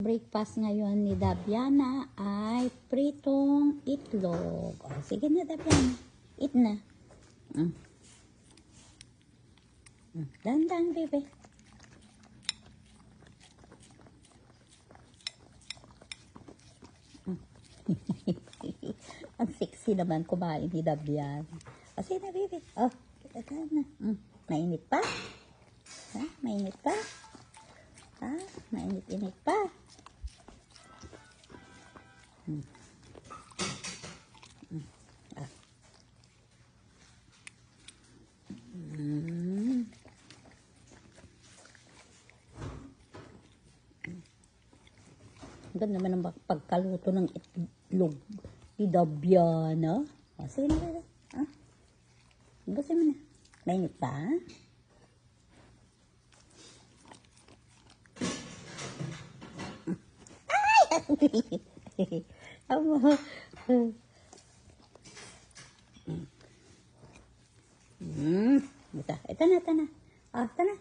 Breakfast ngayon ni Dabiana ay pritong itlog. O, sige na, Dabiana. Eat na. Dahan-dahan, bebe. Ang sexy naman kumain ni Dabiana. O, sige na, bebe. Oh, kita na. Mainit pa? Ha? Mainit pa? Ha? Mainit-init pa? Ganda naman ang pagkaluto ng itlog ni Dabiana. O, sige na, bebe. Ha? Gusto mo na. Mainit pa? Ito na. Ah, ito na.